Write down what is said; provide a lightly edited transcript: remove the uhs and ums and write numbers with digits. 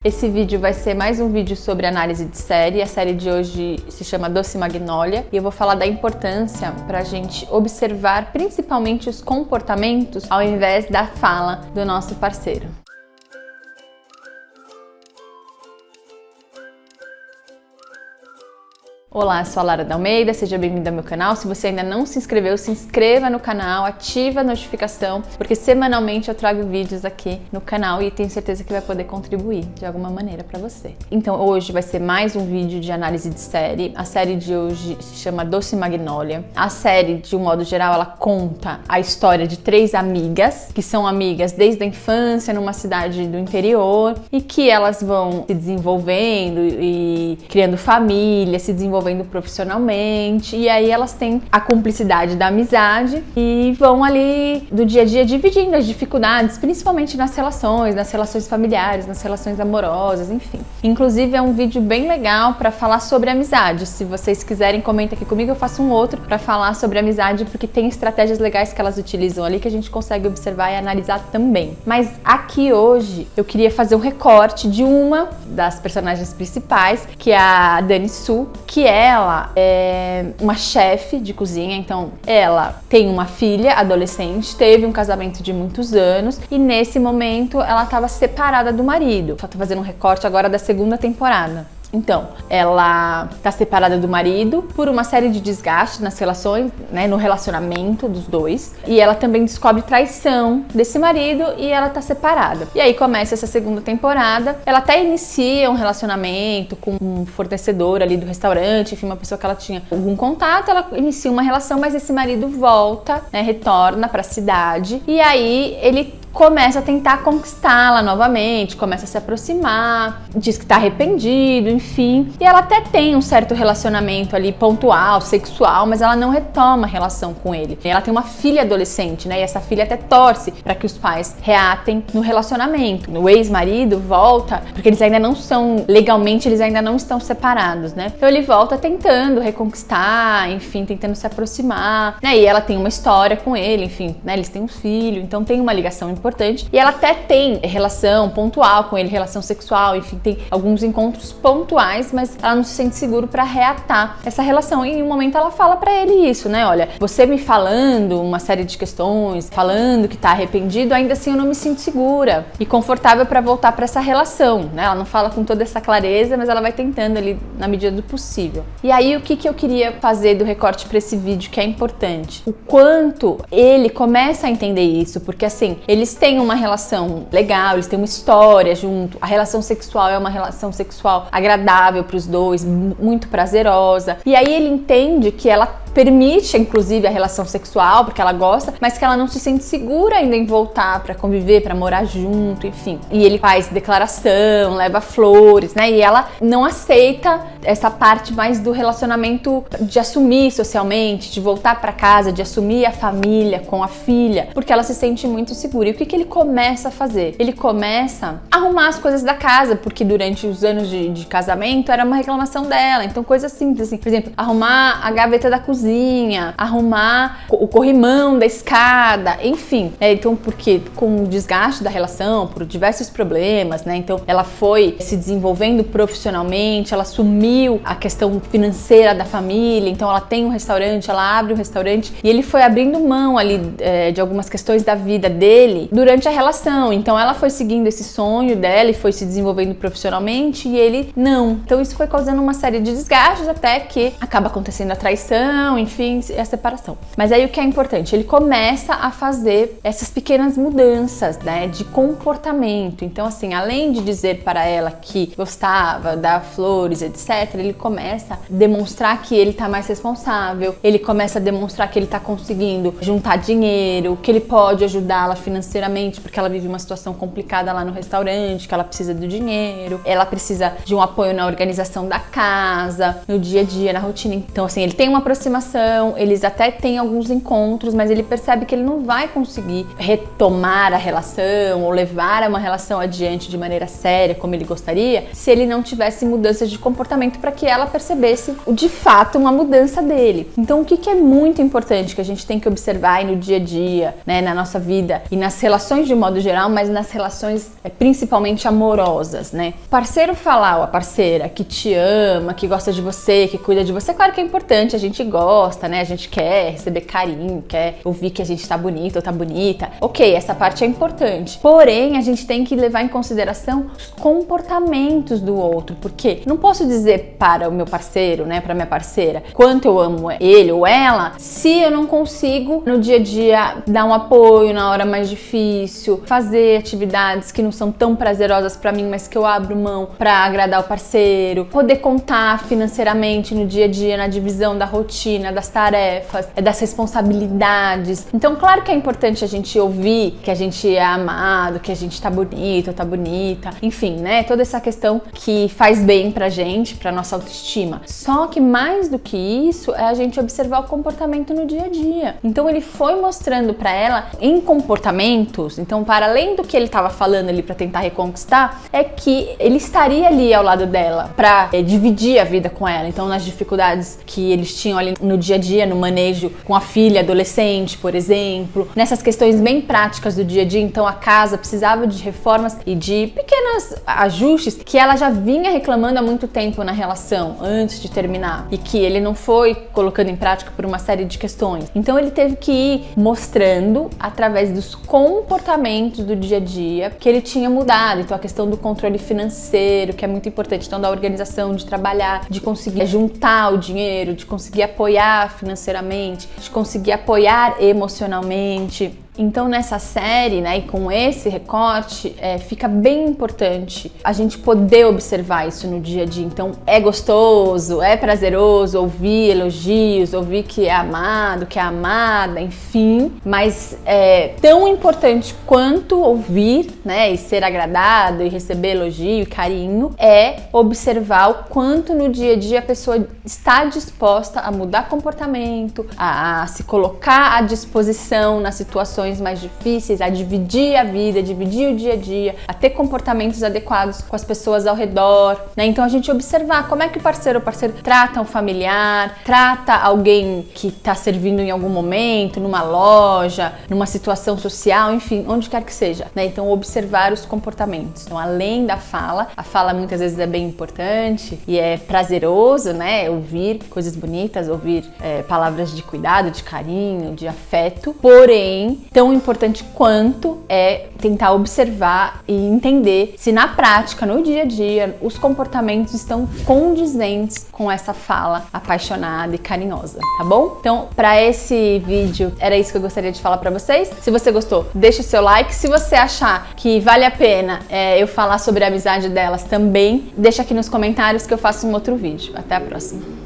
Esse vídeo vai ser mais um vídeo sobre análise de série. A série de hoje se chama Doce Magnólia e eu vou falar da importância para a gente observar principalmente os comportamentos ao invés da fala do nosso parceiro. Olá, eu sou a Lara D'Almeida, seja bem-vinda ao meu canal. Se você ainda não se inscreveu, se inscreva no canal, ativa a notificação, porque semanalmente eu trago vídeos aqui no canal e tenho certeza que vai poder contribuir de alguma maneira para você. Então hoje vai ser mais um vídeo de análise de série. A série de hoje se chama Doce Magnólia. A série, de um modo geral, ela conta a história de 3 amigas, que são amigas desde a infância numa cidade do interior e que elas vão se desenvolvendo e criando família, se desenvolvendo profissionalmente, e aí elas têm a cumplicidade da amizade e vão ali do dia a dia dividindo as dificuldades, principalmente nas relações familiares, nas relações amorosas, enfim. Inclusive é um vídeo bem legal para falar sobre amizade. Se vocês quiserem, comenta aqui comigo, eu faço um outro para falar sobre amizade, porque tem estratégias legais que elas utilizam ali que a gente consegue observar e analisar também. Mas aqui hoje eu queria fazer um recorte de uma das personagens principais, que é a Dani Su, que ela é uma chefe de cozinha. Então ela tem uma filha adolescente, teve um casamento de muitos anos e nesse momento ela estava separada do marido. Só tô fazendo um recorte agora da segunda temporada. Então, ela tá separada do marido por uma série de desgastes nas relações, né, no relacionamento dos dois. E ela também descobre traição desse marido e ela tá separada. E aí começa essa segunda temporada. Ela até inicia um relacionamento com um fornecedor ali do restaurante, enfim, uma pessoa que ela tinha algum contato. Ela inicia uma relação, mas esse marido volta, né, retorna pra cidade. E aí ele começa a tentar conquistá-la novamente, começa a se aproximar, diz que tá arrependido, enfim. E ela até tem um certo relacionamento ali pontual, sexual, mas ela não retoma a relação com ele. Ela tem uma filha adolescente, né? E essa filha até torce para que os pais reatem no relacionamento. O ex-marido volta, porque eles ainda não são, legalmente eles ainda não estão separados, né? Então ele volta tentando reconquistar, enfim, tentando se aproximar, né? E ela tem uma história com ele, enfim, né? Eles têm um filho, então tem uma ligação importante. E ela até tem relação pontual com ele, relação sexual, enfim, tem alguns encontros pontuais, mas ela não se sente seguro para reatar essa relação. E em um momento ela fala para ele isso, né? Olha, você me falando uma série de questões, falando que tá arrependido, ainda assim eu não me sinto segura e confortável para voltar para essa relação, né? Ela não fala com toda essa clareza, mas ela vai tentando ali na medida do possível. E aí o que eu queria fazer do recorte para esse vídeo que é importante? O quanto ele começa a entender isso, porque assim, eles têm uma relação legal, eles têm uma história junto, a relação sexual é uma relação sexual agradável para os dois, muito prazerosa. E aí ele entende que ela permite, inclusive, a relação sexual, porque ela gosta, mas que ela não se sente segura ainda em voltar para conviver, para morar junto, enfim. E ele faz declaração, leva flores, né? E ela não aceita essa parte mais do relacionamento de assumir socialmente, de voltar para casa, de assumir a família com a filha, porque ela se sente muito segura. E o que ele começa a fazer? Ele começa a arrumar as coisas da casa, porque durante os anos de casamento era uma reclamação dela. Então, coisas simples, assim, por exemplo, arrumar a gaveta da cozinha, arrumar o corrimão da escada, enfim. Então, porque com o desgaste da relação, por diversos problemas, né? Então, ela foi se desenvolvendo profissionalmente, ela assumiu a questão financeira da família, então ela tem um restaurante, ela abre um restaurante, e ele foi abrindo mão ali de algumas questões da vida dele durante a relação. Então, ela foi seguindo esse sonho dela e foi se desenvolvendo profissionalmente, e ele não. Então, isso foi causando uma série de desgastes até que acaba acontecendo a traição, enfim, a separação. Mas aí o que é importante? Ele começa a fazer essas pequenas mudanças, né, de comportamento. Então, assim, além de dizer para ela que gostava, dar flores, etc., ele começa a demonstrar que ele tá mais responsável, ele começa a demonstrar que ele tá conseguindo juntar dinheiro, que ele pode ajudá-la financeiramente, porque ela vive uma situação complicada lá no restaurante, que ela precisa do dinheiro, ela precisa de um apoio na organização da casa, no dia a dia, na rotina. Então, assim, ele tem uma aproximação aproximação, eles até têm alguns encontros, mas ele percebe que ele não vai conseguir retomar a relação ou levar uma relação adiante de maneira séria, como ele gostaria, se ele não tivesse mudanças de comportamento para que ela percebesse de fato uma mudança dele. Então, o que é muito importante que a gente tem que observar aí no dia a dia, né, na nossa vida e nas relações de modo geral, mas nas relações principalmente amorosas, né? O parceiro falar, ou a parceira que te ama, que gosta de você, que cuida de você, claro que é importante, a gente gosta, né? A gente quer receber carinho, quer ouvir que a gente tá bonito ou tá bonita. Ok, essa parte é importante. Porém, a gente tem que levar em consideração os comportamentos do outro, porque não posso dizer para o meu parceiro, né, para minha parceira, quanto eu amo ele ou ela, se eu não consigo no dia a dia dar um apoio na hora mais difícil, fazer atividades que não são tão prazerosas para mim, mas que eu abro mão para agradar o parceiro, poder contar financeiramente no dia a dia, na divisão da rotina, das tarefas, das responsabilidades. Então, claro que é importante a gente ouvir que a gente é amado, que a gente tá bonito, tá bonita, enfim, né? Toda essa questão que faz bem pra gente, pra nossa autoestima. Só que mais do que isso é a gente observar o comportamento no dia a dia. Então, ele foi mostrando pra ela em comportamentos, então, para além do que ele tava falando ali pra tentar reconquistar, é que ele estaria ali ao lado dela pra dividir a vida com ela. Então, nas dificuldades que eles tinham ali no dia a dia, no manejo com a filha adolescente, por exemplo, nessas questões bem práticas do dia a dia. Então, a casa precisava de reformas e de pequenos ajustes que ela já vinha reclamando há muito tempo na relação, antes de terminar, e que ele não foi colocando em prática por uma série de questões. Então, ele teve que ir mostrando através dos comportamentos do dia a dia que ele tinha mudado. Então, a questão do controle financeiro, que é muito importante, então da organização, de trabalhar, de conseguir juntar o dinheiro, de conseguir apoiar financeiramente, de conseguir apoiar emocionalmente. Então, nessa série, né, e com esse recorte, fica bem importante a gente poder observar isso no dia a dia. Então, é gostoso, é prazeroso ouvir elogios, ouvir que é amado, que é amada, enfim, mas é tão importante quanto ouvir, né, e ser agradado e receber elogio e carinho, é observar o quanto no dia a dia a pessoa está disposta a mudar comportamento, a se colocar à disposição nas situações mais difíceis, a dividir a vida, dividir o dia a dia, a ter comportamentos adequados com as pessoas ao redor, né? Então, a gente observar como é que o parceiro trata um familiar, trata alguém que está servindo em algum momento, numa loja, numa situação social, enfim, onde quer que seja, né? Então, observar os comportamentos. Então, além da fala, a fala muitas vezes é bem importante e é prazeroso, né? Ouvir coisas bonitas, ouvir palavras de cuidado, de carinho, de afeto, porém, tão importante quanto é tentar observar e entender se na prática, no dia a dia, os comportamentos estão condizentes com essa fala apaixonada e carinhosa, tá bom? Então, para esse vídeo, era isso que eu gostaria de falar para vocês. Se você gostou, deixa o seu like. Se você achar que vale a pena eu falar sobre a amizade delas também, deixa aqui nos comentários que eu faço um outro vídeo. Até a próxima!